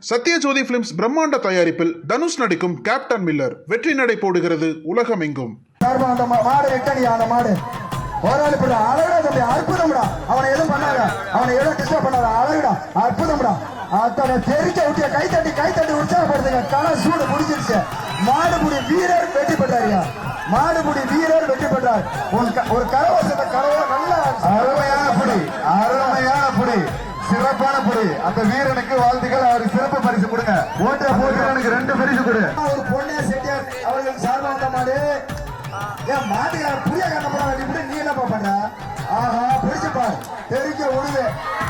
Sathyajothi films பிரம்மாண்ட தயாரிப்பில் தனுஷ் நடிக்கும் கேப்டன் மில்லர் வெற்றி நடை போடுகிறது உலகமெங்கும். அவனை எதுவும் பண்ணாங்க, அவனை எதுவும் டிஸ்டர்ப் பண்ணாத, அழகுடா, அற்புதம்டா. தெரிக்க விட்டிய கைத்தட்டி உற்சாகப்படுத்துங்க. கள சூடு முடிஞ்சிருச்சு. மாடுபுடி வீரர் வெற்றி பெற்றாரியா, மாடுபுடி வீரர் வெற்றி பெற்றார். ஒரு கரவசத்தை கரவ நல்ல அருமையான புடி, அருமையான புடி, சிறப்பான புடி. அந்த வீரனுக்கு வாழ்த்துக்கள். அவருக்கு சிறப்பு பரிசு கொடுங்க. ஓட்ட போட்டு 2 பரிசு கொடு. ஒரு பொண்ணே செட்டியார் அவர்கள் சார்பாக வந்த மாடு. ஏன் மாட்டுக்கார புரிய கண்ணப்பட இப்படி நீ என்னப்பா பண்ற? ஆஹா பிடிச்சுப்பார். தெரிக்க உழுது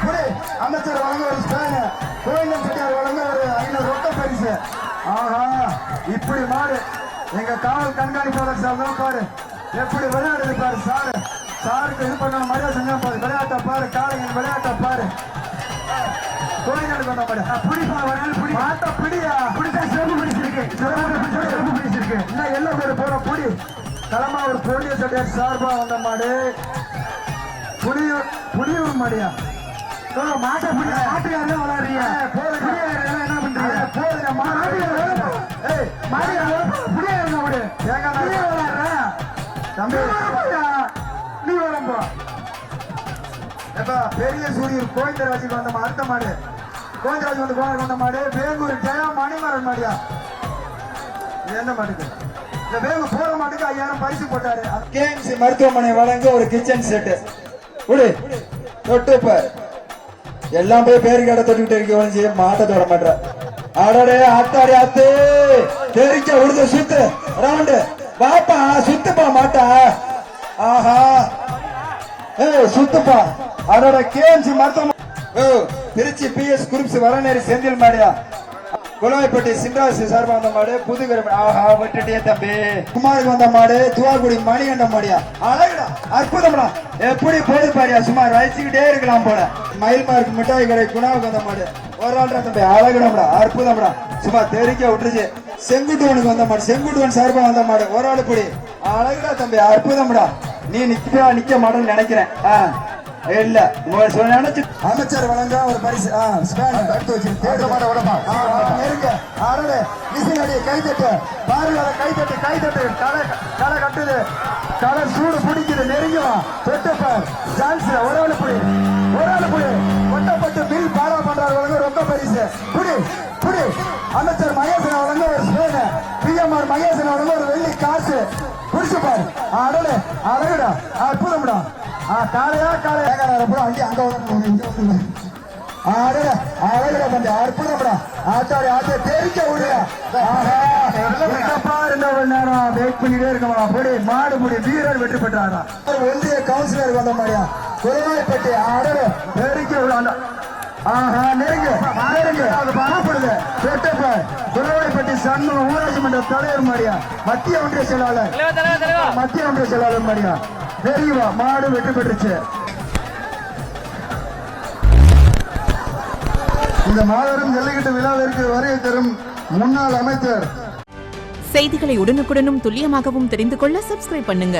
புடி. அமைச்சர் வழங்க ஒரு ஸ்பேனு, கோயிலம் செட்டியார் வழங்க ஒரு 500 ரொக்க பரிசு. ஆஹா இப்படி மாடு எங்க காவல் கண்காணிப்பாளர் சார் தான் பாரு எப்படி விளையாடுது பாரு. சாருக்கு இது பண்ண மாதிரியா செஞ்சா பாரு. விளையாட்ட பாரு, காலையில் விளையாட்ட பாரு. கோயிலுக்கு வந்த மாதிரி பிடிப்பா பிடி மாட்ட பிடியா பிடிச்சா சிறப்பு பிடிச்சிருக்கு, சிறப்பு பிடிச்சிருக்கு. இன்னும் எல்லாம் பேர் போற புடி. தலைமா ஒரு போலிய சட்டையார் சார்பா வந்த மாடு புடியூர் மாடியா. மாட்டை பிடி, மாட்டுக்காரே விளையாடுறீங்க. என்ன பண்றீங்க? போதுங்க தம்பி நீ வரம்பா. பெரிய சூரியர் கோவிந்தராஜுக்கு வந்த அடுத்த மாடு. கோவிந்தராஜ் வந்து வந்த மாடு வேங்கூர் ஜெயா மணிமாறன் மாடியா. என்ன மாட்டுக்கு இந்த வேங்கு போற மாட்டுக்கு 5000 பரிசு போட்டாரு. கேஎம்சி மருத்துவமனை வழங்க ஒரு கிச்சன் செட் தொட்டுப்பார். எல்லாம் போய் பேரு கேட்ட தொட்டுக்கிட்டு இருக்க மாட்ட தொட மாட்ட. அடடே ஆத்தாடி ஆத்து தெரிஞ்ச உழுது சுத்து ரவுண்டு பாப்பா சுத்துப்பா மாட்டா. ஆஹா சுத்துப்பா. அதோட கேஎம்சி மருத்துவமனை திருச்சி பிஎஸ் குரூப்ஸ் வரநேரி செந்தில் மாடியா. குளவைப்பட்டி சின்ராசி சார்பா வந்த மாடு புதுகரம். ஆஹா விட்டுட்டே தம்பி. குமாருக்கு வந்த மாடு துவாக்குடி மணிகண்ட மாடியா. அழகுடா, அற்புதம்டா. எப்படி போது பாரியா, சும்மா ரசிச்சுக்கிட்டே இருக்கலாம் போல. மயில்மார்க்கு மிட்டாய் கடை குணாவுக்கு வந்த மாடு ஒரு ஆள்ரா தம்பி. அழகுடம்டா, அற்புதம்டா. சும்மா தெரிக்க விட்டுருச்சு. செங்குட்டுவனுக்கு வந்த மாடு, செங்குட்டுவன் சார்பா வந்த மாடு ஒரு ஆளு புடி. அழகுடா தம்பி, அற்புதம்டா. நீ நிக்க மாட்டேன்னு நினைக்கிறேன். இல்ல நினைச்சு அமைச்சர் வழங்க ஒரு பரிசு எடுத்து வச்சிருக்க. கைத்தட்டு பாருங்க, கைத்தட்டு களை கட்டுது. களை சூடு பிடிக்குது. நெருங்குவா தொட்டுப்பார். சான்ஸ் ஒரு ஆளு புடி, ஒட்டப்பட்டு பில் பாரா பண்றாரு வழங்க ரொக்க பரிசு. புடி அமைச்சர் மகேசன் வழங்க ஒரு ஸ்பேனு. பிஎம்ஆர் மகேசன் வழங்க ஒரு வெள்ளி காசு. புடிச்சு பாரு. அழகுடா, அற்புதம்டா. காலையா அங்கே அங்க அழகுடா தம்பி, அற்புதம்டா. ஆத்தாடி ஆத்த தெரிக்க விடுயா. நேரம் வெயிட் பண்ணிட்டே இருக்கமா. புடி மாடு புடி வீரர் வெற்றி பெற்றாரா. ஒன்றிய கவுன்சிலர் வந்த மாதிரியா. குரவாய்ப்பட்டி அடகு தெரிக்க விடாண்டா. ஆஹா நெருங்கு பாப்படுது. குரவாய்ப்பட்டி சண்முகம் ஊராட்சி மன்ற தலைவர் மாதிரியா. மத்திய ஒன்றிய செயலாளர் மாதிரியா. தெரியுமா மாடு வெற்றி பெற்றுச்சு. இந்த மாபெரும் ஜல்லிக்கட்டு விழாவிற்கு வருகை தரும் முன்னாள் அமைச்சர். செய்திகளை உடனுக்குடனும் துல்லியமாகவும் தெரிந்து கொள்ள சப்ஸ்கிரைப் பண்ணுங்க.